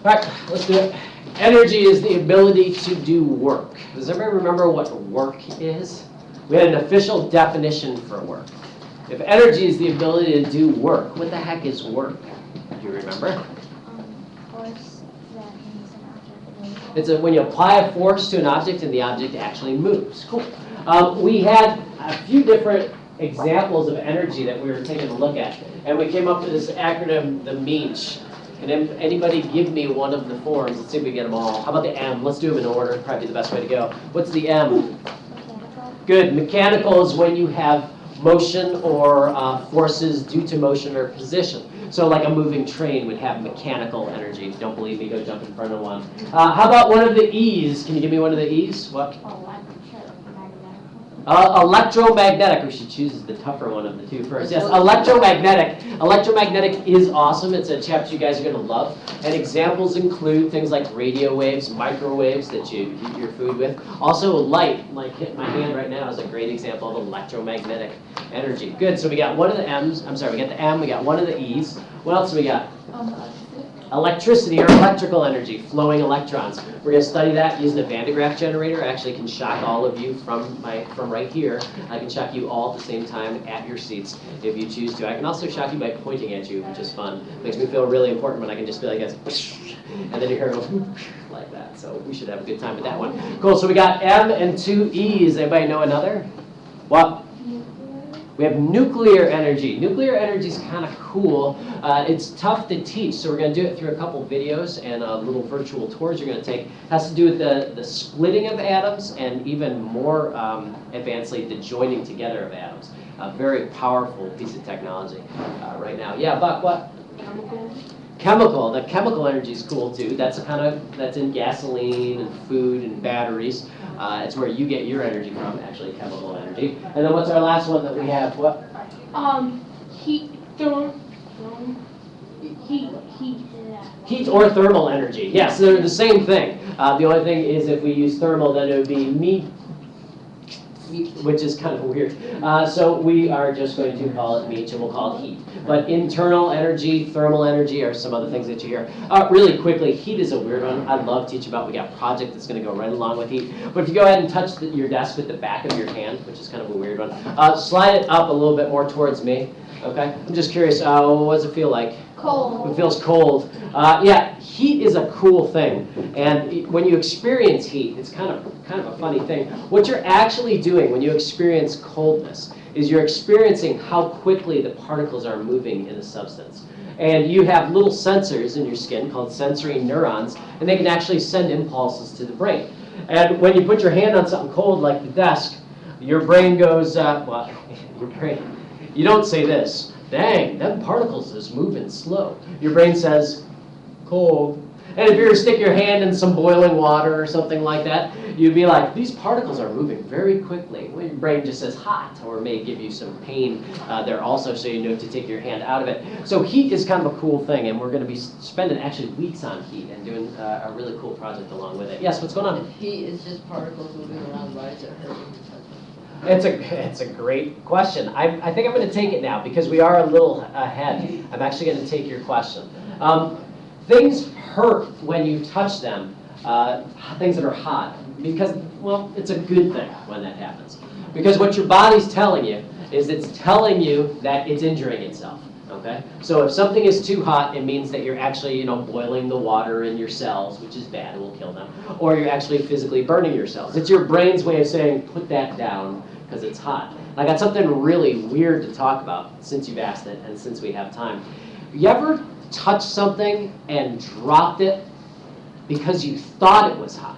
right, let's do it. Energy is the ability to do work. Does everybody remember what work is? We had an official definition for work. If energy is the ability to do work, what the heck is work? Do you remember? Force that moves an object. It's when you apply a force to an object and the object actually moves. Cool. We had a few different examples of energy that we were taking a look at, and we came up with this acronym, the MEACH. Can anybody give me one of the forms? Let's see if we get them all. How about the M? Let's do them in order. Probably the best way to go. What's the M? Mechanical. Good. Mechanical is when you have motion or forces due to motion or position. So like a moving train would have mechanical energy. If you don't believe me, go jump in front of one. How about one of the E's? Can you give me one of the E's? What? Electromagnetic. Oh, she chooses the tougher one of the two first. Yes, electromagnetic. Electromagnetic is awesome. It's a chapter you guys are going to love. And examples include things like radio waves, microwaves that you heat your food with. Also light, like hitting my hand right now, is a great example of electromagnetic energy. Good, so we got one of the M's. I'm sorry, we got the M, we got one of the E's. What else do we got? Electricity or electrical energy, flowing electrons. We're going to study that using a Van de Graaff generator. I actually can shock all of you from right here. I can shock you all at the same time at your seats if you choose to. I can also shock you by pointing at you, which is fun. Makes me feel really important when I can just be like this, and then you hear it go like that. So we should have a good time with that one. Cool, so we got M and two E's. Anybody know another? What? We have nuclear energy. Nuclear energy is kind of cool. It's tough to teach, so we're going to do it through a couple videos and little virtual tours you're going to take. It has to do with the splitting of atoms and even more advancedly, the joining together of atoms. A very powerful piece of technology right now. Yeah, Buck, what? Chemical. The chemical energy is cool too. That's that's in gasoline and food and batteries. It's where you get your energy from, actually, chemical energy. And then what's our last one that we have? What? Heat Heat or thermal energy. Yes, they're the same thing. The only thing is if we use thermal, then it would be meat, which is kind of weird. So we are just going to call it MEACH, and we'll call it heat. But internal energy, thermal energy are some other things that you hear. Really quickly, heat is a weird one. I'd love to teach about. We got a project that's going to go right along with heat. But if you go ahead and touch your desk with the back of your hand, which is kind of a weird one, slide it up a little bit more towards me. Okay? I'm just curious, what does it feel like? Cold. It feels cold. Yeah, heat is a cool thing. And when you experience heat, it's kind of a funny thing. What you're actually doing when you experience coldness is you're experiencing how quickly the particles are moving in a substance. And you have little sensors in your skin called sensory neurons, and they can actually send impulses to the brain. And when you put your hand on something cold like the desk, your brain goes, you don't say this, dang, them particles is moving slow. Your brain says, cold. And if you were to stick your hand in some boiling water or something like that, you'd be like, these particles are moving very quickly. Well, your brain just says hot, or may give you some pain there also, so you know to take your hand out of it. So heat is kind of a cool thing, and we're going to be spending actually weeks on heat and doing a really cool project along with it. Yes, what's going on? Heat is just particles moving around. Why does it hurt when you touch it? It's a great question. I think I'm going to take it now because we are a little ahead. I'm actually going to take your question. Things hurt when you touch them, things that are hot, because, well, it's a good thing when that happens. Because what your body's telling you is it's telling you that it's injuring itself. Okay? So if something is too hot, it means that you're actually, boiling the water in your cells, which is bad, it will kill them. Or you're actually physically burning your cells. It's your brain's way of saying, put that down, because it's hot. I got something really weird to talk about, since you've asked it, and since we have time. You ever touch something and dropped it because you thought it was hot?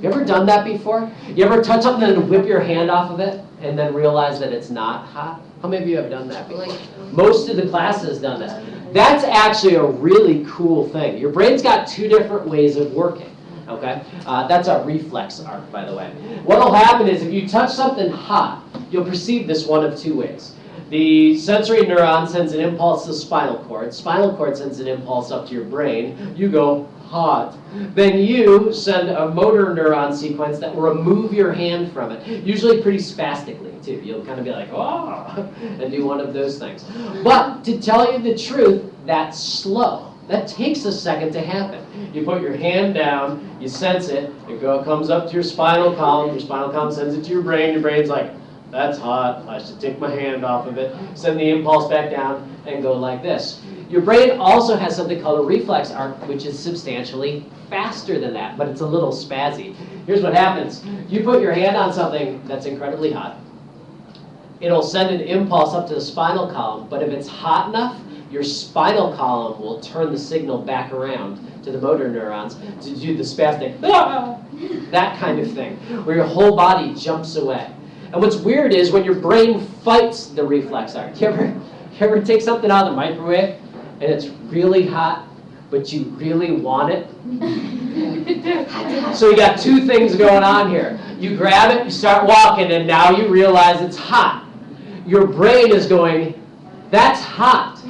You ever done that before? You ever touch something and whip your hand off of it and then realize that it's not hot? How many of you have done that before? Most of the class has done this. That's actually a really cool thing. Your brain's got two different ways of working. Okay? That's a reflex arc, by the way. What will happen is if you touch something hot, you'll perceive this one of two ways. The sensory neuron sends an impulse to the spinal cord. Spinal cord sends an impulse up to your brain. You go, hot. Then you send a motor neuron sequence that will remove your hand from it, usually pretty spastically, too. You'll kind of be like, oh, and do one of those things. But to tell you the truth, that's slow. That takes a second to happen. You put your hand down, you sense it, comes up to your spinal column sends it to your brain's like, that's hot, I should take my hand off of it, send the impulse back down, and go like this. Your brain also has something called a reflex arc, which is substantially faster than that, but it's a little spazzy. Here's what happens. You put your hand on something that's incredibly hot, it'll send an impulse up to the spinal column, but if it's hot enough, your spinal column will turn the signal back around to the motor neurons to do the spastic, that kind of thing, where your whole body jumps away. And what's weird is when your brain fights the reflex arc. You ever take something out of the microwave and it's really hot, but you really want it? So you got two things going on here. You grab it, you start walking, and now you realize it's hot. Your brain is going, that's hot.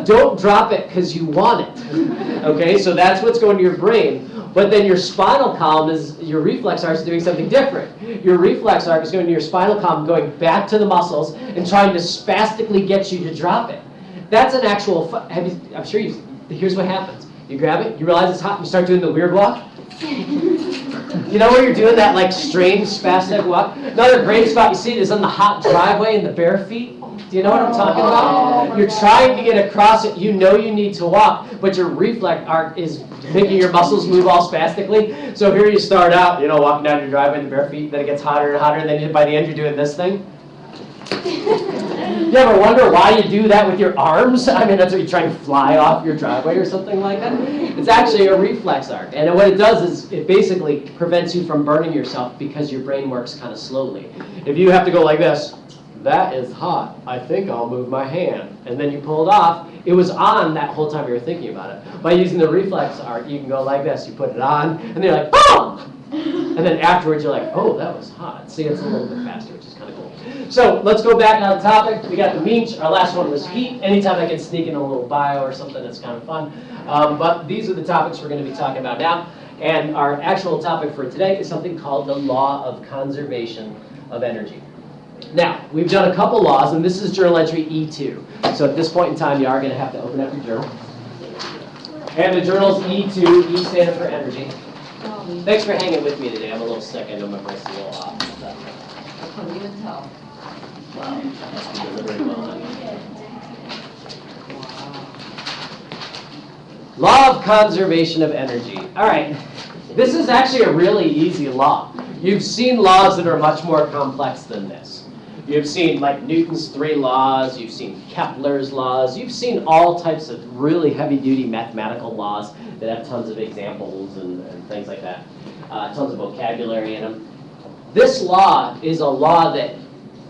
Don't drop it because you want it. Okay, so that's what's going to your brain. But then your spinal column your reflex arc is doing something different. Your reflex arc is going to your spinal column, going back to the muscles and trying to spastically get you to drop it. That's an actual, I'm sure here's what happens. You grab it, you realize it's hot, and you start doing the weird walk. You know where you're doing that like strange spastic walk? Another great spot you see is on the hot driveway in the bare feet. Do you know what I'm talking about? You're trying to get across it, you know you need to walk, but your reflex arc is making your muscles move all spastically. So here you start out, walking down your driveway in the bare feet, then it gets hotter and hotter, and then by the end you're doing this thing. You ever wonder why you do that with your arms? I mean, that's what you're trying to fly off your driveway or something like that. It's actually a reflex arc. And what it does is it basically prevents you from burning yourself because your brain works kind of slowly. If you have to go like this, that is hot, I think I'll move my hand. And then you pull it off, it was on that whole time you were thinking about it. By using the reflex arc, you can go like this, you put it on, and then you're like, boom! And then afterwards you're like, oh, that was hot. See, it's a little bit faster, which is kind of cool. So let's go back on the topic. We got the meat. Our last one was heat. Anytime I can sneak in a little bio or something, that's kind of fun. But these are the topics we're going to be talking about now. And our actual topic for today is something called the law of conservation of energy. Now, we've done a couple laws, and this is journal entry E2. So at this point in time, you are going to have to open up your journal. And the journal's E2, E standing for energy. Thanks for hanging with me today. I'm a little sick. I know my voice is a little off. I couldn't even tell. Wow. Delivering well done. Law of conservation of energy. All right. This is actually a really easy law. You've seen laws that are much more complex than this. You've seen like Newton's 3 laws, you've seen Kepler's laws, you've seen all types of really heavy-duty mathematical laws that have tons of examples and things like that. Tons of vocabulary in them. This law is a law that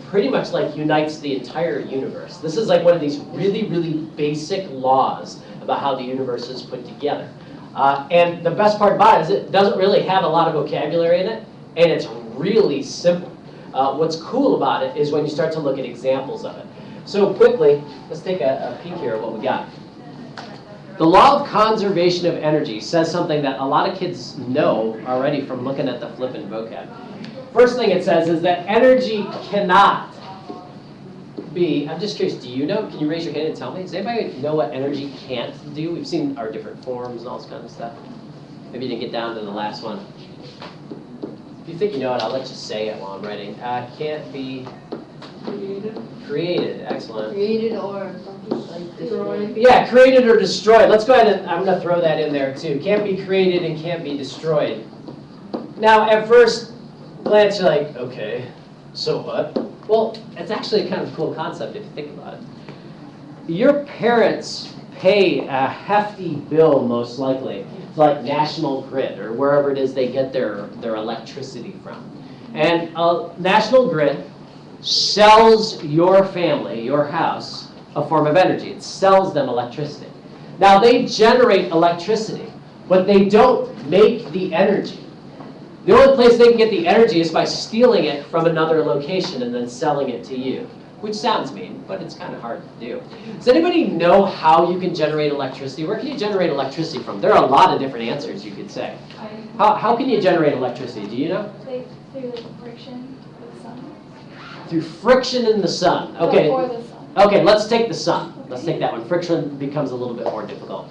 pretty much like unites the entire universe. This is like one of these really, really basic laws about how the universe is put together. And the best part about it is it doesn't really have a lot of vocabulary in it, and it's really simple. What's cool about it is when you start to look at examples of it. So quickly, let's take a peek here at what we got. The law of conservation of energy says something that a lot of kids know already from looking at the flippin' vocab. First thing it says is that energy cannot be, I'm just curious, do you know? Can you raise your hand and tell me? Does anybody know what energy can't do? We've seen our different forms and all this kind of stuff. Maybe you didn't get down to the last one. If you think you know it, I'll let you say it while I'm writing. Can't be created. Excellent. Created or like destroyed. Yeah, created or destroyed. Let's go ahead and I'm going to throw that in there too. Can't be created and can't be destroyed. Now, at first glance, you're like, okay, so what? Well, it's actually a kind of cool concept if you think about it. Your parents pay a hefty bill, most likely, to like National Grid or wherever it is they get their electricity from. And National Grid sells your family, your house, a form of energy. It sells them electricity. Now, they generate electricity, but they don't make the energy. The only place they can get the energy is by stealing it from another location and then selling it to you, which sounds mean, but it's kind of hard to do. Does anybody know how you can generate electricity? Where can you generate electricity from? There are a lot of different answers you could say. How can you generate electricity? Do you know? Through friction with the sun. Through friction in the sun. Okay. For the sun. Okay, let's take the sun. Let's take that one. Friction becomes a little bit more difficult.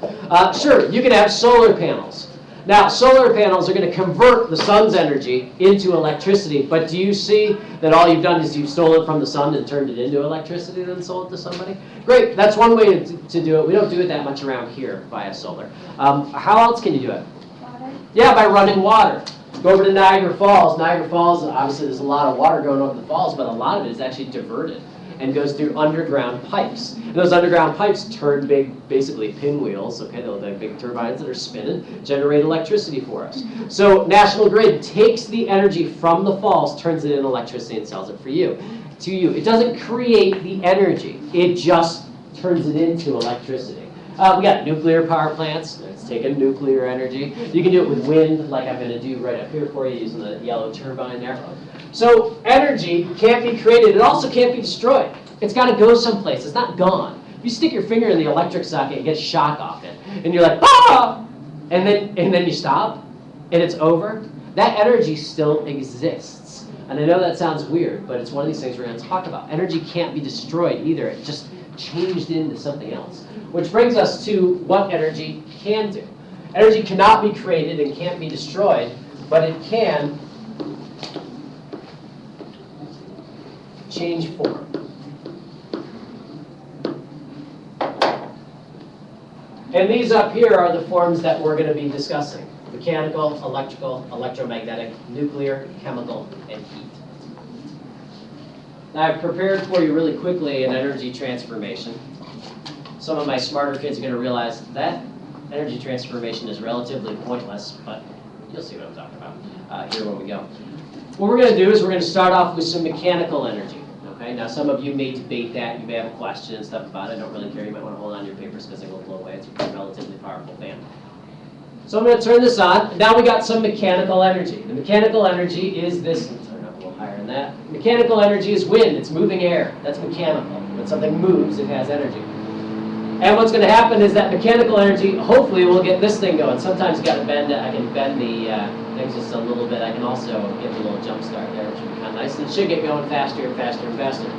Sure, you can have solar panels. Now, solar panels are going to convert the sun's energy into electricity, but do you see that all you've done is you've stolen it from the sun and turned it into electricity and then sold it to somebody? Great, that's one way to do it. We don't do it that much around here via solar. How else can you do it? Water. Yeah, by running water. Go over to Niagara Falls. Niagara Falls, obviously there's a lot of water going over the falls, but a lot of it is actually diverted and goes through underground pipes. And those underground pipes turn basically pinwheels, okay, they're big turbines that are spinning, generate electricity for us. So National Grid takes the energy from the falls, turns it into electricity and sells it to you. It doesn't create the energy, it just turns it into electricity. We got nuclear power plants. It's taking nuclear energy. You can do it with wind, like I'm going to do right up here for you, using the yellow turbine there. So energy can't be created. It also can't be destroyed. It's got to go someplace. It's not gone. If you stick your finger in the electric socket and get shock off it, and you're like, ah! And then you stop, and it's over, that energy still exists. And I know that sounds weird, but it's one of these things we're going to talk about. Energy can't be destroyed either. It just changed into something else. Which brings us to what energy can do. Energy cannot be created and can't be destroyed, but it can change form. And these up here are the forms that we're going to be discussing. Mechanical, electrical, electromagnetic, nuclear, chemical, and heat. Now I've prepared for you really quickly an energy transformation. Some of my smarter kids are going to realize that energy transformation is relatively pointless, but you'll see what I'm talking about here when we go. What we're going to do is we're going to start off with some mechanical energy. Okay? Now some of you may debate that, you may have a question and stuff about it. I don't really care, you might want to hold on to your papers because they will blow away. It's a relatively powerful fan. So I'm going to turn this on. Now we got some mechanical energy. The mechanical energy is this. Let's turn it up a little higher than that. Mechanical energy is wind. It's moving air. That's mechanical. When something moves, it has energy. And what's going to happen is that mechanical energy, hopefully, will get this thing going. Sometimes you got to bend it. I can bend the things just a little bit. I can also get the little jump start there, which would be kind of nice. And it should get going faster and faster and faster.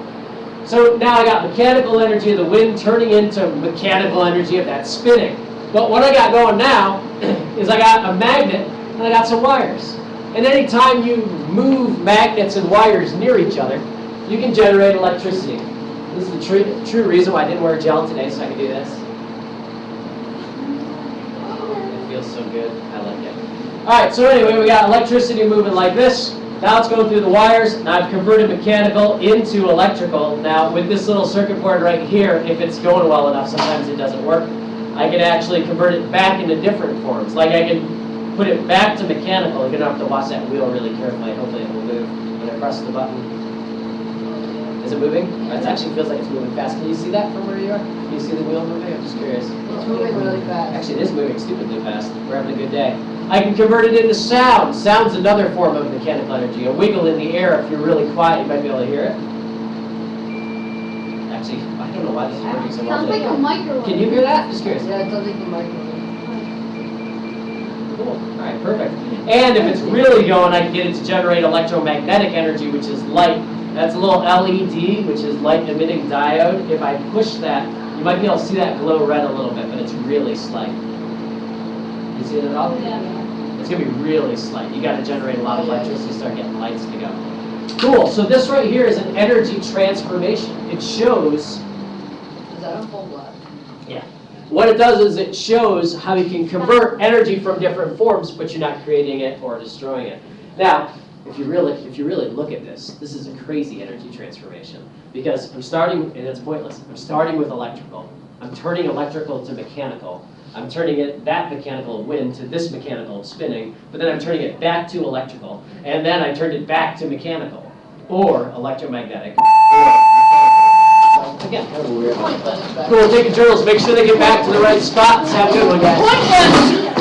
So now I got mechanical energy of the wind turning into mechanical energy of that spinning. But what I got going now is I got a magnet and I got some wires. And anytime you move magnets and wires near each other, you can generate electricity. This is the true reason why I didn't wear gel today, so I can do this. It feels so good. I like it. All right, so anyway, we got electricity moving like this. Now it's going through the wires. Now I've converted mechanical into electrical. Now with this little circuit board right here, if it's going well enough, sometimes it doesn't work. I can actually convert it back into different forms. Like I can put it back to mechanical. You're going to have to watch that wheel really carefully. Hopefully it will move when I press the button. Is it moving? It actually feels like it's moving fast. Can you see that from where you are? Can you see the wheel moving? I'm just curious. It's moving really fast. Actually, it is moving stupidly fast. We're having a good day. I can convert it into sound. Sound's another form of mechanical energy. A wiggle in the air, if you're really quiet, you might be able to hear it. Actually, I don't know why this is working so well Sounds like today. a microwave. Can you hear that? Just curious. Yeah, it sounds like the microwave. Cool. All right, perfect. And if it's really going, I can get it to generate electromagnetic energy, which is light. That's a little LED, which is light-emitting diode. If I push that, you might be able to see that glow red a little bit, but it's really slight. You see it at all? Yeah. It's going to be really slight. You got to generate a lot of electricity to start getting lights to go. Cool. So this right here is an energy transformation. It shows... Is that a full blast? Yeah. What it does is it shows how you can convert energy from different forms, but you're not creating it or destroying it. Now, if you really look at this, this is a crazy energy transformation because I'm starting, and it's pointless. I'm starting with electrical. I'm turning electrical to mechanical. I'm turning that mechanical of wind to this mechanical of spinning, but then I'm turning it back to electrical, and then I turned it back to mechanical, or electromagnetic, or so, again, kind of weird. Cool, take your drills, make sure they get back to the right spots. Have a good one, guys.